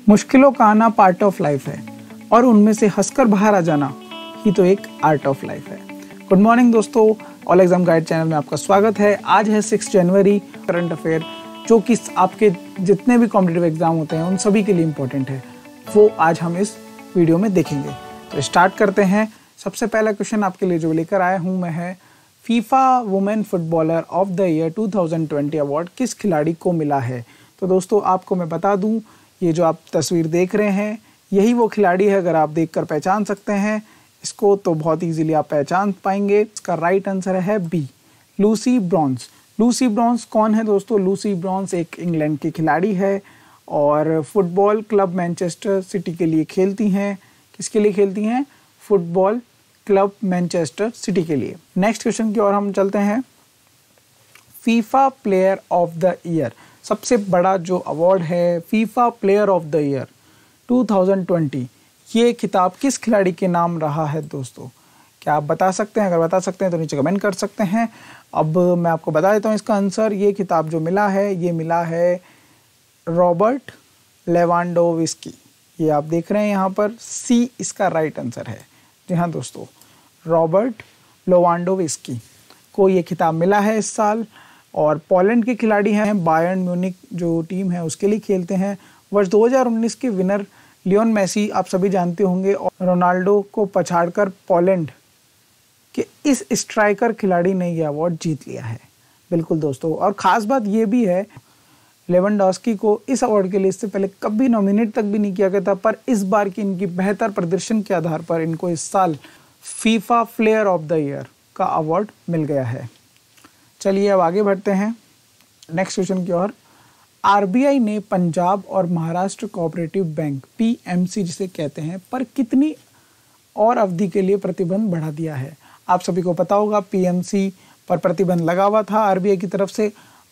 मुश्किलों का आना पार्ट ऑफ लाइफ है और उनमें से हंसकर बाहर आ जाना ही तो एक आर्ट ऑफ लाइफ है। गुड मॉर्निंग दोस्तों, ऑल एग्जाम गाइड चैनल में आपका स्वागत है। आज है 6 जनवरी। करंट अफेयर जो कि आपके जितने भी कॉम्पिटिटिव एग्जाम होते हैं उन सभी के लिए इम्पोर्टेंट है, वो आज हम इस वीडियो में देखेंगे। तो स्टार्ट करते हैं। सबसे पहला क्वेश्चन आपके लिए जो लेकर आया हूँ मैं है, FIFA women footballer of the year 2020 award किस खिलाड़ी को मिला है। तो दोस्तों आपको मैं बता दूं, ये जो आप तस्वीर देख रहे हैं यही वो खिलाड़ी है। अगर आप देखकर पहचान सकते हैं इसको तो बहुत इजीली आप पहचान पाएंगे। इसका राइट आंसर है B, Lucy Bronze. Lucy Bronze कौन है दोस्तों? लूसी ब्रॉन्स एक इंग्लैंड की खिलाड़ी है और फुटबॉल क्लब मैनचेस्टर सिटी के लिए खेलती हैं। किसके लिए खेलती हैं? फुटबॉल क्लब मैनचेस्टर सिटी के लिए। नेक्स्ट क्वेश्चन की ओर हम चलते हैं। FIFA player of the year, सबसे बड़ा जो अवार्ड है FIFA player of the year 2020, ये खिताब किस खिलाड़ी के नाम रहा है दोस्तों? क्या आप बता सकते हैं? अगर बता सकते हैं तो नीचे कमेंट कर सकते हैं। अब मैं आपको बता देता हूँ इसका आंसर। ये खिताब जो मिला है ये मिला है रॉबर्ट लेवांडोव्स्की। ये आप देख रहे हैं यहाँ पर, सी इसका राइट आंसर है। जी हाँ दोस्तों, रॉबर्ट लेवांडोव्स्की को ये खिताब मिला है इस साल और पोलैंड के खिलाड़ी हैं। बायर्न म्यूनिख जो टीम है उसके लिए खेलते हैं। वर्ष 2019 के विनर लियोन मेसी आप सभी जानते होंगे और रोनाल्डो को पछाड़कर पोलैंड के इस स्ट्राइकर खिलाड़ी ने यह अवार्ड जीत लिया है। बिल्कुल दोस्तों, और ख़ास बात ये भी है लेवेंडोस्की को इस अवार्ड के लिए इससे पहले कभी नॉमिनेट तक भी नहीं किया गया था, पर इस बार की इनकी बेहतर प्रदर्शन के आधार पर इनको इस साल FIFA player of the year का अवार्ड मिल गया है। चलिए अब आगे बढ़ते हैं नेक्स्ट क्वेश्चन की ओर। आरबीआई ने पंजाब और महाराष्ट्र कोऑपरेटिव बैंक पीएमसी जिसे कहते हैं पर कितनी और अवधि के लिए प्रतिबंध बढ़ा दिया है? आप सभी को पता होगा पीएमसी पर प्रतिबंध लगा हुआ था आरबीआई की तरफ से,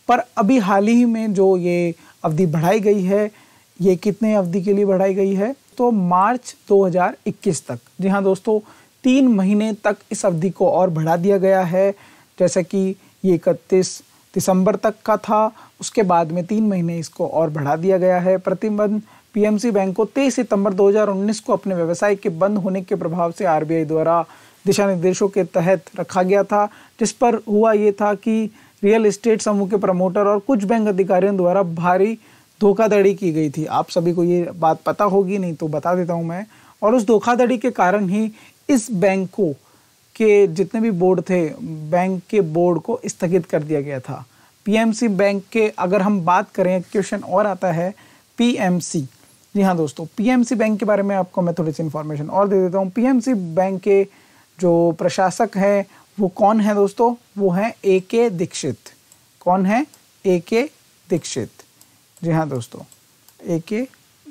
पर अभी हाल ही में जो ये अवधि बढ़ाई गई है, ये कितने अवधि के लिए बढ़ाई गई है? तो मार्च 2021 तक। जी हाँ दोस्तों, 3 महीने तक इस अवधि को और बढ़ा दिया गया है। जैसे कि ये 31 दिसंबर तक का था, उसके बाद में 3 महीने इसको और बढ़ा दिया गया है। प्रतिबंध पीएमसी बैंक को 23 सितंबर 2019 को अपने व्यवसाय के बंद होने के प्रभाव से आरबीआई द्वारा दिशा निर्देशों के तहत रखा गया था, जिस पर हुआ ये था कि रियल एस्टेट समूह के प्रमोटर और कुछ बैंक अधिकारियों द्वारा भारी धोखाधड़ी की गई थी। आप सभी को ये बात पता होगी, नहीं तो बता देता हूँ मैं। और उस धोखाधड़ी के कारण ही इस बैंक को के जितने भी बोर्ड थे, बैंक के बोर्ड को स्थगित कर दिया गया था। पीएमसी बैंक के अगर हम बात करें, क्वेश्चन और आता है पीएमसी। जी हाँ दोस्तों, पीएमसी बैंक के बारे में आपको मैं थोड़ी सी इन्फॉर्मेशन और दे देता हूँ। पीएमसी बैंक के जो प्रशासक है वो कौन है दोस्तों? वो हैं एके दीक्षित। कौन है? एके दीक्षित। जी हाँ दोस्तों, एके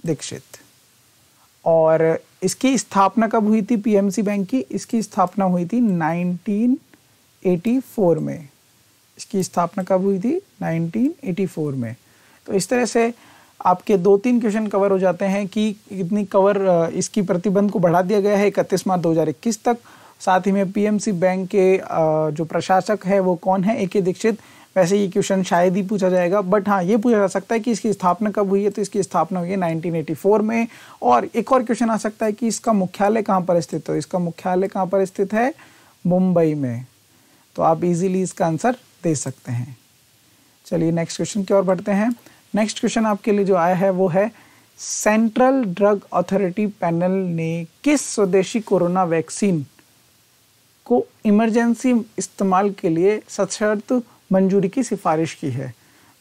दीक्षित। और इसकी स्थापना कब हुई थी पीएमसी बैंक की? इसकी स्थापना हुई थी 1984 में। इसकी स्थापना कब हुई थी? 1984 में। तो इस तरह से आपके 2-3 क्वेश्चन कवर हो जाते हैं कि कितनी कवर इसकी प्रतिबंध को बढ़ा दिया गया है 31 मार्च 2021 तक। साथ ही में पीएमसी बैंक के जो प्रशासक है वो कौन है? एके दीक्षित। वैसे ये क्वेश्चन शायद ही पूछा जाएगा, बट हाँ ये पूछा जा सकता है कि इसकी स्थापना कब हुई है। तो इसकी स्थापना हुई है 1984 में। और एक और क्वेश्चन आ सकता है कि इसका मुख्यालय कहाँ पर स्थित है? इसका मुख्यालय कहाँ पर स्थित है? मुंबई में। तो आप इजीली इसका आंसर दे सकते हैं। चलिए नेक्स्ट क्वेश्चन की ओर बढ़ते हैं। नेक्स्ट क्वेश्चन आपके लिए जो आया है वो है, सेंट्रल ड्रग अथॉरिटी पैनल ने किस स्वदेशी कोरोना वैक्सीन को इमरजेंसी इस्तेमाल के लिए सशर्त मंजूरी की सिफारिश की है?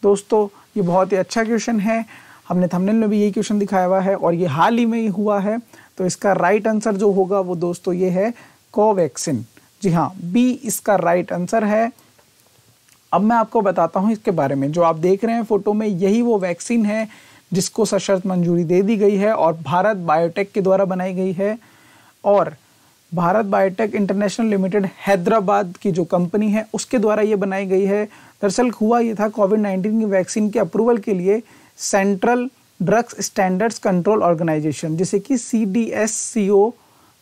दोस्तों ये बहुत ही अच्छा क्वेश्चन है। हमने थंबनेल में भी यही क्वेश्चन दिखाया हुआ है और ये हाल ही में ही हुआ है। तो इसका राइट आंसर जो होगा वो दोस्तों ये है कोवैक्सीन। जी हाँ, बी इसका राइट आंसर है। अब मैं आपको बताता हूँ इसके बारे में। जो आप देख रहे हैं फोटो में, यही वो वैक्सीन है जिसको सशर्त मंजूरी दे दी गई है और भारत बायोटेक के द्वारा बनाई गई है। और Bharat biotech international limited Hyderabad की जो कंपनी है उसके द्वारा ये बनाई गई है। दरअसल हुआ ये था, कोविड-19 की वैक्सीन के अप्रूवल के लिए central drugs standards control organisation, जिसे कि CDSCO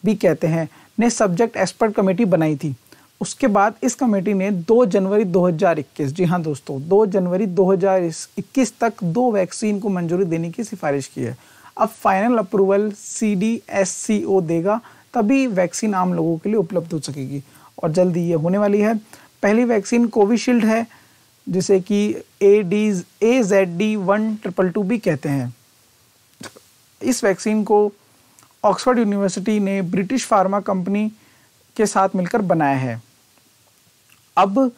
भी कहते हैं, ने सब्जेक्ट एक्सपर्ट कमेटी बनाई थी। उसके बाद इस कमेटी ने 2 जनवरी 2021, जी हाँ दोस्तों 2 जनवरी 2021 तक 2 वैक्सीन को मंजूरी देने की सिफारिश की है। अब फाइनल अप्रूवल CDSCO देगा, तभी वैक्सीन आम लोगों के लिए उपलब्ध हो सकेगी और जल्दी ये होने वाली है। पहली वैक्सीन कोविशील्ड है, जिसे कि AZD1222 भी कहते हैं। इस वैक्सीन को ऑक्सफोर्ड यूनिवर्सिटी ने ब्रिटिश फार्मा कंपनी के साथ मिलकर बनाया है। अब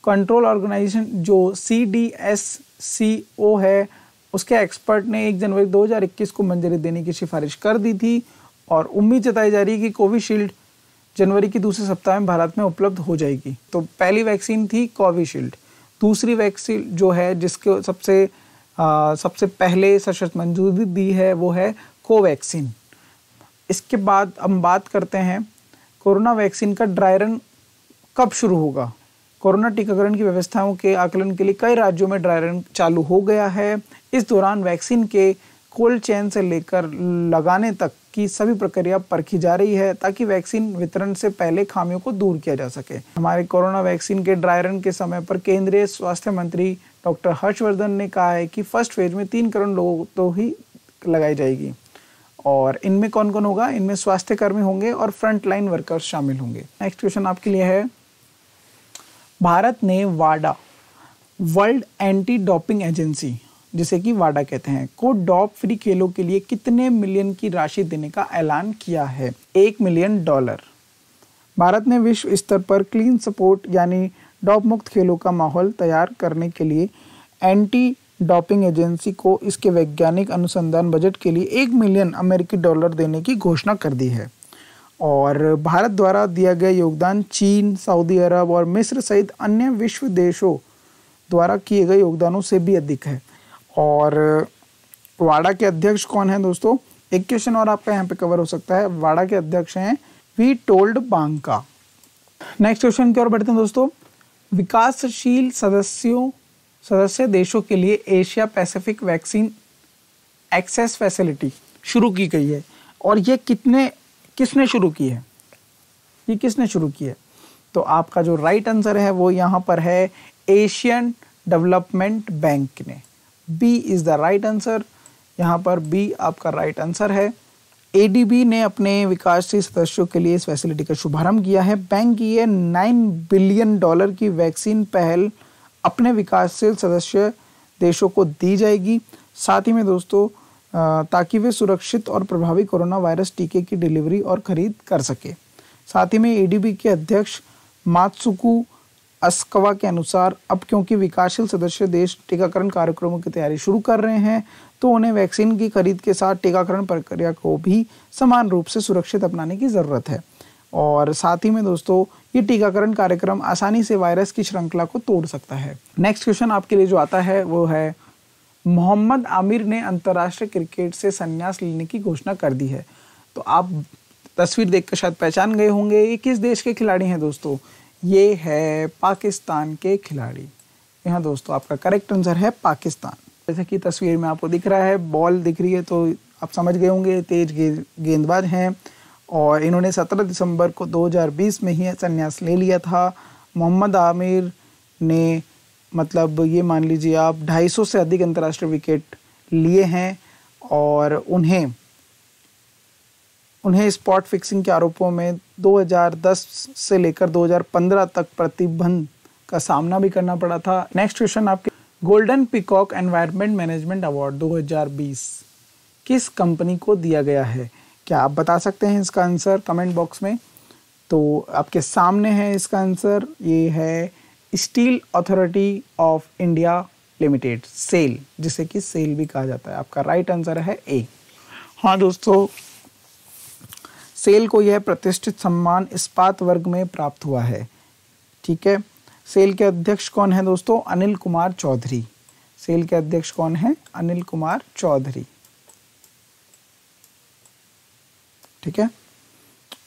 कंट्रोल ऑर्गेनाइजेशन जो CDSCO है, उसके एक्सपर्ट ने 1 जनवरी 2021 को मंजूरी देने की सिफारिश कर दी थी और उम्मीद जताई जा रही है कि कोविशील्ड जनवरी की दूसरे सप्ताह में भारत में उपलब्ध हो जाएगी। तो पहली वैक्सीन थी कोविशील्ड। दूसरी वैक्सीन जो है, जिसको सबसे पहले सशर्त मंजूरी दी है, वो है कोवैक्सीन। इसके बाद हम बात करते हैं कोरोना वैक्सीन का ड्राई रन कब शुरू होगा। कोरोना टीकाकरण की व्यवस्थाओं के आकलन के लिए कई राज्यों में ड्राई रन चालू हो गया है। इस दौरान वैक्सीन के कोल्ड चेन से लेकर लगाने तक की सभी प्रक्रिया परखी जा रही है, ताकि वैक्सीन वितरण से पहले खामियों को दूर किया जा सके। हमारे कोरोना वैक्सीन के ड्राई रन के समय पर केंद्रीय स्वास्थ्य मंत्री डॉक्टर हर्षवर्धन ने कहा है कि फर्स्ट फेज में 3 करोड़ लोगों तो ही लगाई जाएगी। और इनमें कौन कौन होगा? इनमें स्वास्थ्य कर्मी होंगे और फ्रंट लाइन वर्कर्स शामिल होंगे। नेक्स्ट क्वेश्चन आपके लिए है, भारत ने वाडा, वर्ल्ड एंटी डोपिंग एजेंसी, जिसे कि वाडा कहते हैं, को डॉप फ्री खेलों के लिए कितने मिलियन की राशि देने का ऐलान किया है? $1 मिलियन। भारत ने विश्व स्तर पर क्लीन स्पोर्ट यानी डॉप मुक्त खेलों का माहौल तैयार करने के लिए एंटी डोपिंग एजेंसी को इसके वैज्ञानिक अनुसंधान बजट के लिए $1 मिलियन देने की घोषणा कर दी है। और भारत द्वारा दिया गया योगदान चीन, सऊदी अरब और मिस्र सहित अन्य विश्व देशों द्वारा किए गए योगदानों से भी अधिक है। और वाडा के अध्यक्ष कौन है दोस्तों? एक क्वेश्चन और आपका यहाँ पे कवर हो सकता है। वाडा के अध्यक्ष हैं वीटोल्ड बांका। नेक्स्ट क्वेश्चन की ओर बढ़ते हैं दोस्तों। विकासशील सदस्य देशों के लिए Asia Pacific vaccine access facility शुरू की गई है। और ये किसने शुरू की है? ये किसने शुरू की है? तो आपका जो राइट आंसर है वो यहाँ पर है एशियन डेवलपमेंट बैंक ने। B is the right answer. यहाँ पर बी आपका राइट आंसर है। ADB ने अपने विकासशील सदस्यों के लिए इस फैसिलिटी का शुभारंभ किया है। बैंक की ये $9 बिलियन की वैक्सीन पहल अपने विकासशील सदस्य देशों को दी जाएगी। साथ ही में दोस्तों ताकि वे सुरक्षित और प्रभावी कोरोना वायरस टीके की डिलीवरी और खरीद कर सके। साथ ही में ADB के अध्यक्ष मात्सुकु अस्कवा के अनुसार अब क्योंकि विकासशील सदस्य देश टीकाकरण कार्यक्रमों की तैयारी शुरू कर रहे हैं, तो उन्हें वैक्सीन की खरीद के साथ टीकाकरण प्रक्रिया को भी समान रूप से सुरक्षित अपनाने की ज़रूरत है। और साथ ही में दोस्तों ये टीकाकरण कार्यक्रम आसानी से वायरस की श्रृंखला को तोड़ सकता है। नेक्स्ट क्वेश्चन आपके लिए जो आता है वो है, मोहम्मद आमिर ने अंतर्राष्ट्रीय क्रिकेट से संन्यास लेने की घोषणा कर दी है। तो आप तस्वीर देखकर शायद पहचान गए होंगे ये किस देश के खिलाड़ी हैं दोस्तों? ये है पाकिस्तान के खिलाड़ी। यहाँ दोस्तों आपका करेक्ट आंसर है पाकिस्तान। जैसे कि तस्वीर में आपको दिख रहा है, बॉल दिख रही है तो आप समझ गए होंगे तेज गेंदबाज हैं। और इन्होंने 17 दिसंबर को 2020 में ही संन्यास ले लिया था। मोहम्मद आमिर ने मतलब ये मान लीजिए आप 250 से अधिक अंतर्राष्ट्रीय विकेट लिए हैं और उन्हें स्पॉट फिक्सिंग के आरोपों में 2010 से लेकर 2015 तक प्रतिबंध का सामना भी करना पड़ा था। नेक्स्ट क्वेश्चन आपके, golden peacock environment management award 2020 किस कंपनी को दिया गया है? क्या आप बता सकते हैं इसका आंसर कमेंट बॉक्स में? तो आपके सामने है इसका आंसर, ये है steel authority of India limited, SAIL, जिसे कि सेल भी कहा जाता है। आपका राइट आंसर है ए। हाँ दोस्तों, सेल को यह प्रतिष्ठित सम्मान इस्पात वर्ग में प्राप्त हुआ है। ठीक है, सेल के अध्यक्ष कौन है दोस्तों? अनिल कुमार चौधरी। सेल के अध्यक्ष कौन है? अनिल कुमार चौधरी। ठीक है,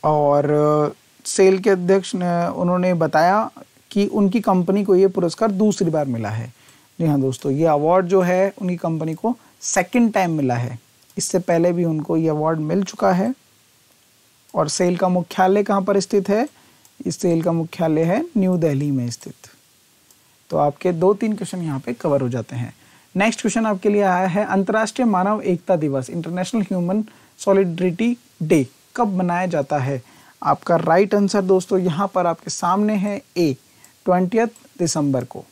और सेल के अध्यक्ष ने उन्होंने बताया कि उनकी कंपनी को ये पुरस्कार दूसरी बार मिला है। जी हाँ दोस्तों, ये अवार्ड जो है उनकी कंपनी को सेकंड टाइम मिला है। इससे पहले भी उनको ये अवार्ड मिल चुका है। और सेल का मुख्यालय कहाँ पर स्थित है? इस सेल का मुख्यालय है न्यू दिल्ली में स्थित। तो आपके 2-3 क्वेश्चन यहाँ पे कवर हो जाते हैं। नेक्स्ट क्वेश्चन आपके लिए आया है, अंतर्राष्ट्रीय मानव एकता दिवस इंटरनेशनल ह्यूमन सॉलिडरिटी डे कब मनाया जाता है? आपका राइट आंसर दोस्तों यहाँ पर आपके सामने है ए 20 दिसंबर को।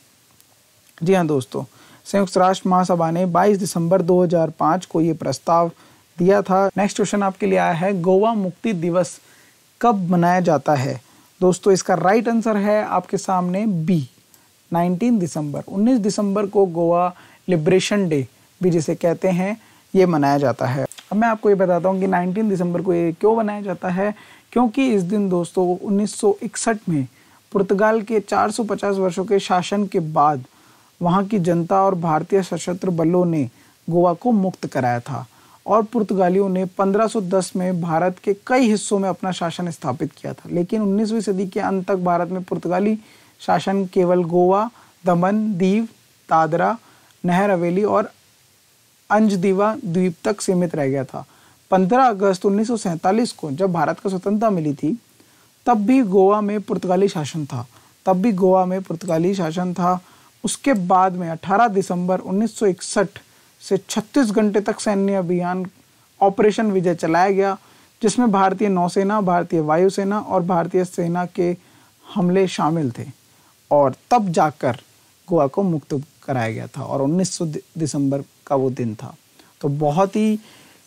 जी हाँ दोस्तों, संयुक्त राष्ट्र महासभा ने 22 दिसंबर 2005 को ये प्रस्ताव दिया था। नेक्स्ट क्वेश्चन आपके लिए आया है, गोवा मुक्ति दिवस कब मनाया जाता है? दोस्तों इसका राइट आंसर है आपके सामने बी 19 दिसंबर। 19 दिसंबर को गोवा लिबरेशन डे भी जिसे कहते हैं ये मनाया जाता है। अब मैं आपको ये बताता हूँ कि 19 दिसंबर को ये क्यों मनाया जाता है। क्योंकि इस दिन दोस्तों 1961 में पुर्तगाल के 450 वर्षों के शासन के बाद वहाँ की जनता और भारतीय सशस्त्र बलों ने गोवा को मुक्त कराया था और पुर्तगालियों ने 1510 में भारत के कई हिस्सों में अपना शासन स्थापित किया था। लेकिन 19वीं सदी के अंत तक भारत में पुर्तगाली शासन केवल गोवा, दमन, दीव, दादरा, नहर हवेली और अंजदीवा द्वीप तक सीमित रह गया था। 15 अगस्त 1947 को जब भारत को स्वतंत्रता मिली थी तब भी गोवा में पुर्तगाली शासन था। उसके बाद में 18 दिसंबर 1961 से 36 घंटे तक सैन्य अभियान ऑपरेशन विजय चलाया गया, जिसमें भारतीय नौसेना, भारतीय वायुसेना और भारतीय सेना के हमले शामिल थे और तब जाकर गोवा को मुक्त कराया गया था और 19 दिसंबर का वो दिन था। तो बहुत ही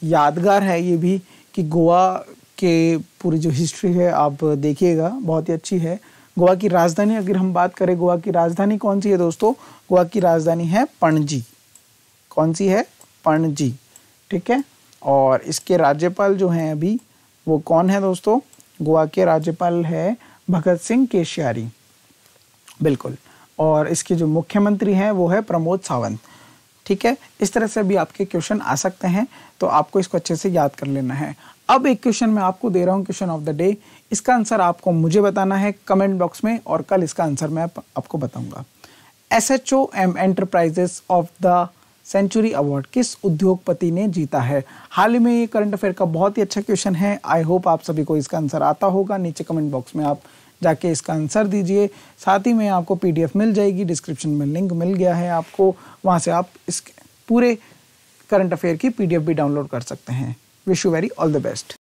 यादगार है ये भी कि गोवा के पूरी जो हिस्ट्री है आप देखिएगा, बहुत ही अच्छी है। गोवा की राजधानी अगर हम बात करें, गोवा की राजधानी कौन सी है दोस्तों? गोवा की राजधानी है पणजी। कौन सी है? पणजी, ठीक है। और इसके राज्यपाल जो हैं अभी वो कौन है दोस्तों? गोवा के राज्यपाल है भगत सिंह केशयारी, बिल्कुल। और इसके जो मुख्यमंत्री हैं वो है प्रमोद सावंत, ठीक है। इस तरह से भी आपके क्वेश्चन आ सकते हैं, तो आपको इसको अच्छे से याद कर लेना है। अब एक क्वेश्चन मैं आपको दे रहा हूँ, क्वेश्चन ऑफ द डे। इसका आंसर आपको मुझे बताना है कमेंट बॉक्स में और कल इसका आंसर मैं आपको बताऊंगा। SHOM enterprises of the century award किस उद्योगपति ने जीता है? हाल ही में ये करंट अफेयर का बहुत ही अच्छा क्वेश्चन है। आई होप आप सभी को इसका आंसर आता होगा। नीचे कमेंट बॉक्स में आप जाके इसका आंसर दीजिए। साथ ही में आपको PDF मिल जाएगी, डिस्क्रिप्शन में लिंक मिल गया है आपको, वहाँ से आप इस पूरे करंट अफेयर की PDF भी डाउनलोड कर सकते हैं। Wish you very all the best.